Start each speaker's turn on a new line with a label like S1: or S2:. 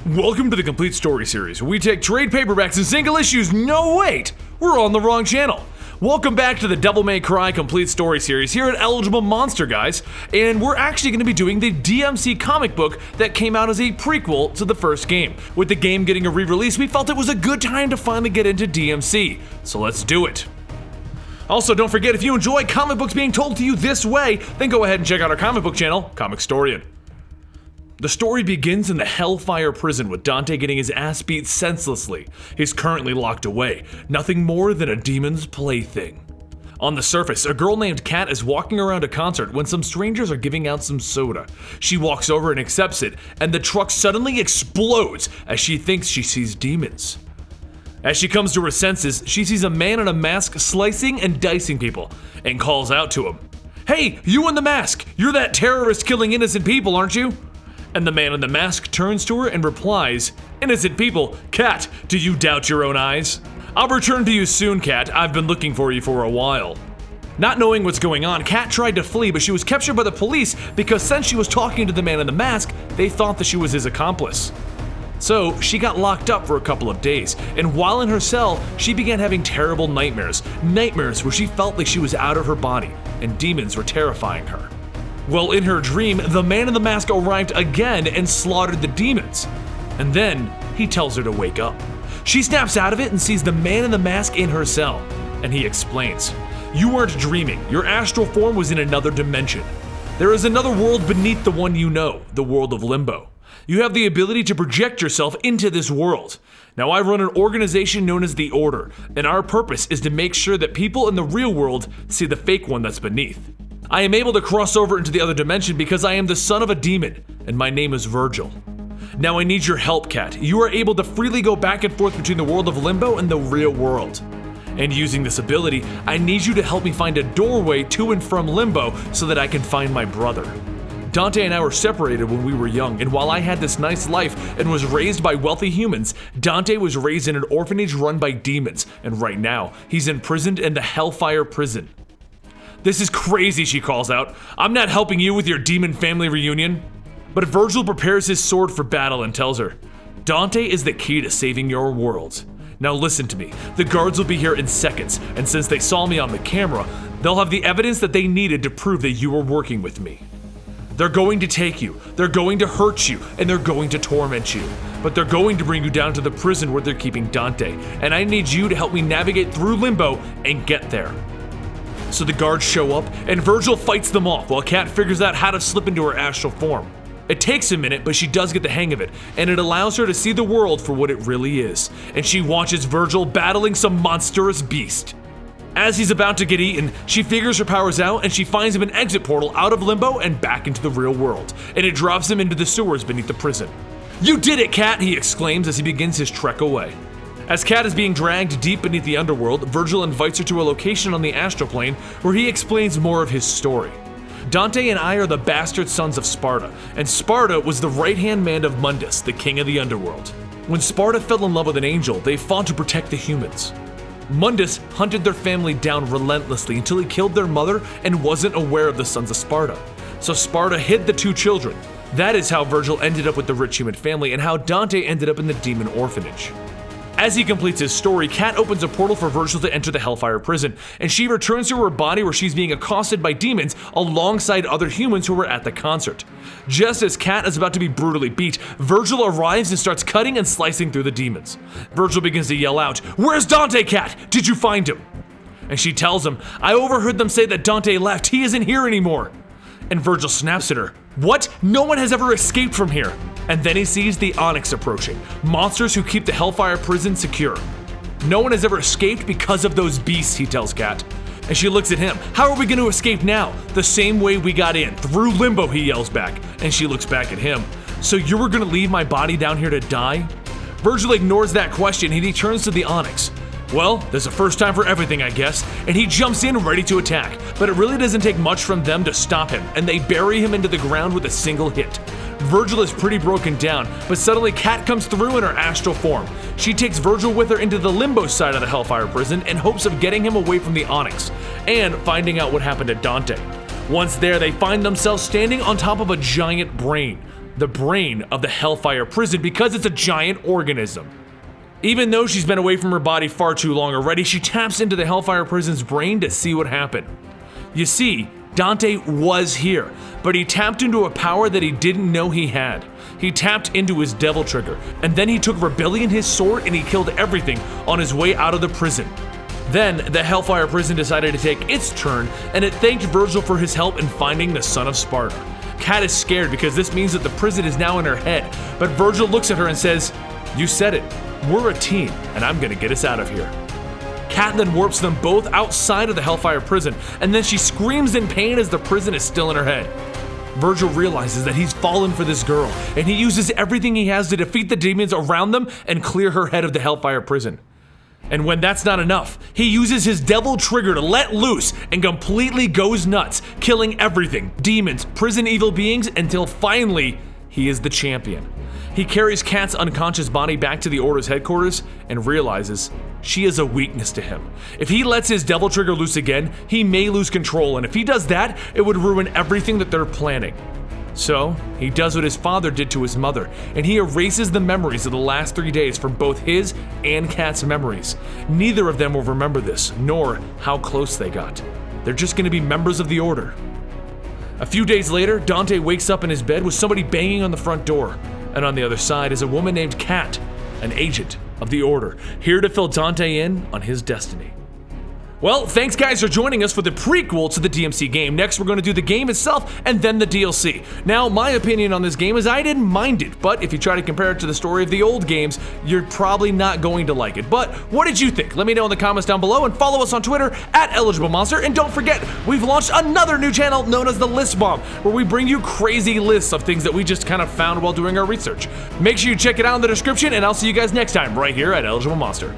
S1: Welcome to the Complete Story Series, where we take trade paperbacks and single issues. No, wait! We're on the wrong channel. Welcome back to the Devil May Cry Complete Story Series here at Eligible Monster, guys. And we're actually going to be doing the DmC comic book that came out as a prequel to the first game. With the game getting a re-release, we felt it was a good time to finally get into DmC. So let's do it. Also, don't forget, if you enjoy comic books being told to you this way, then go ahead and check out our comic book channel, Comic Storian. The story begins in the Hellfire Prison with Dante getting his ass beat senselessly. He's currently locked away, nothing more than a demon's plaything. On the surface, a girl named Kat is walking around a concert when some strangers are giving out some soda. She walks over and accepts it, and the truck suddenly explodes as she thinks she sees demons. As she comes to her senses, she sees a man in a mask slicing and dicing people, and calls out to him. "Hey, you in the mask! You're that terrorist killing innocent people, aren't you?" And the man in the mask turns to her and replies, "Innocent people, Kat, do you doubt your own eyes? I'll return to you soon, Kat. I've been looking for you for a while." Not knowing what's going on, Kat tried to flee, but she was captured by the police because since she was talking to the man in the mask, they thought that she was his accomplice. So she got locked up for a couple of days, and while in her cell, she began having terrible nightmares. Nightmares where she felt like she was out of her body, and demons were terrifying her. Well, in her dream, the man in the mask arrived again and slaughtered the demons. And then, he tells her to wake up. She snaps out of it and sees the man in the mask in her cell. And he explains, "You weren't dreaming, your astral form was in another dimension. There is another world beneath the one you know, the world of Limbo. You have the ability to project yourself into this world. Now I run an organization known as the Order, and our purpose is to make sure that people in the real world see the fake one that's beneath. I am able to cross over into the other dimension because I am the son of a demon, and my name is Virgil. Now I need your help, Kat. You are able to freely go back and forth between the world of Limbo and the real world. And using this ability, I need you to help me find a doorway to and from Limbo so that I can find my brother. Dante and I were separated when we were young, and while I had this nice life and was raised by wealthy humans, Dante was raised in an orphanage run by demons, and right now, he's imprisoned in the Hellfire Prison. This is crazy," she calls out. "I'm not helping you with your demon family reunion." But Virgil prepares his sword for battle and tells her, "Dante is the key to saving your world. Now listen to me, the guards will be here in seconds, and since they saw me on the camera, they'll have the evidence that they needed to prove that you were working with me. They're going to take you, they're going to hurt you, and they're going to torment you. But they're going to bring you down to the prison where they're keeping Dante, and I need you to help me navigate through Limbo and get there." So the guards show up, and Virgil fights them off while Kat figures out how to slip into her astral form. It takes a minute, but she does get the hang of it, and it allows her to see the world for what it really is. And she watches Virgil battling some monstrous beast. As he's about to get eaten, she figures her powers out, and she finds him an exit portal out of Limbo and back into the real world, and it drops him into the sewers beneath the prison. "You did it, Kat!" he exclaims as he begins his trek away. As Kat is being dragged deep beneath the underworld, Virgil invites her to a location on the Astral Plane where he explains more of his story. Dante and I are the bastard sons of Sparta, and Sparta was the right-hand man of Mundus, the king of the underworld. When Sparta fell in love with an angel, they fought to protect the humans. Mundus hunted their family down relentlessly until he killed their mother and wasn't aware of the sons of Sparta. So Sparta hid the two children. That is how Virgil ended up with the rich human family and how Dante ended up in the demon orphanage. As he completes his story, Kat opens a portal for Virgil to enter the Hellfire Prison, and she returns to her body where she's being accosted by demons alongside other humans who were at the concert. Just as Kat is about to be brutally beat, Virgil arrives and starts cutting and slicing through the demons. Virgil begins to yell out, "Where's Dante, Kat? Did you find him?" And she tells him, "I overheard them say that Dante left. He isn't here anymore." And Virgil snaps at her, "What? No one has ever escaped from here." And then he sees the Onix approaching, monsters who keep the Hellfire Prison secure. "No one has ever escaped because of those beasts," he tells Kat. And she looks at him. "How are we going to escape now?" "The same way we got in, through Limbo," he yells back. And she looks back at him. "So you were going to leave my body down here to die?" Virgil ignores that question and he turns to the Onix. "Well, there's a first time for everything, I guess," and he jumps in ready to attack, but it really doesn't take much from them to stop him, and they bury him into the ground with a single hit. Virgil is pretty broken down, but suddenly Kat comes through in her astral form. She takes Virgil with her into the Limbo side of the Hellfire Prison in hopes of getting him away from the Onix, and finding out what happened to Dante. Once there, they find themselves standing on top of a giant brain. the brain of the Hellfire Prison because it's a giant organism. Even though she's been away from her body far too long already, she taps into the Hellfire Prison's brain to see what happened. You see, Dante was here, but he tapped into a power that he didn't know he had. He tapped into his devil trigger, and then he took Rebellion his sword and he killed everything on his way out of the prison. Then, the Hellfire Prison decided to take its turn, and it thanked Virgil for his help in finding the son of Sparta. Kat is scared because this means that the prison is now in her head, but Virgil looks at her and says, "You said it. We're a team, and I'm gonna get us out of here." Kat then warps them both outside of the Hellfire Prison, and then she screams in pain as the prison is still in her head. Virgil realizes that he's fallen for this girl, and he uses everything he has to defeat the demons around them and clear her head of the Hellfire Prison. And when that's not enough, he uses his devil trigger to let loose and completely goes nuts, killing everything, demons, prison evil beings, until finally, he is the champion. He carries Kat's unconscious body back to the Order's headquarters and realizes she is a weakness to him. If he lets his devil trigger loose again, he may lose control, and if he does that, it would ruin everything that they're planning. So, he does what his father did to his mother, and he erases the memories of the last 3 days from both his and Kat's memories. Neither of them will remember this, nor how close they got. They're just gonna be members of the Order. A few days later, Dante wakes up in his bed with somebody banging on the front door, and on the other side is a woman named Kat, an agent of the Order, here to fill Dante in on his destiny. Well, thanks guys for joining us for the prequel to the DmC game. Next, we're going to do the game itself and then the DLC. Now, my opinion on this game is I didn't mind it, but if you try to compare it to the story of the old games, you're probably not going to like it. But what did you think? Let me know in the comments down below, and follow us on Twitter @EligibleMonster. And don't forget, we've launched another new channel known as the List Bomb, where we bring you crazy lists of things that we just kind of found while doing our research. Make sure you check it out in the description, and I'll see you guys next time right here at Eligible Monster.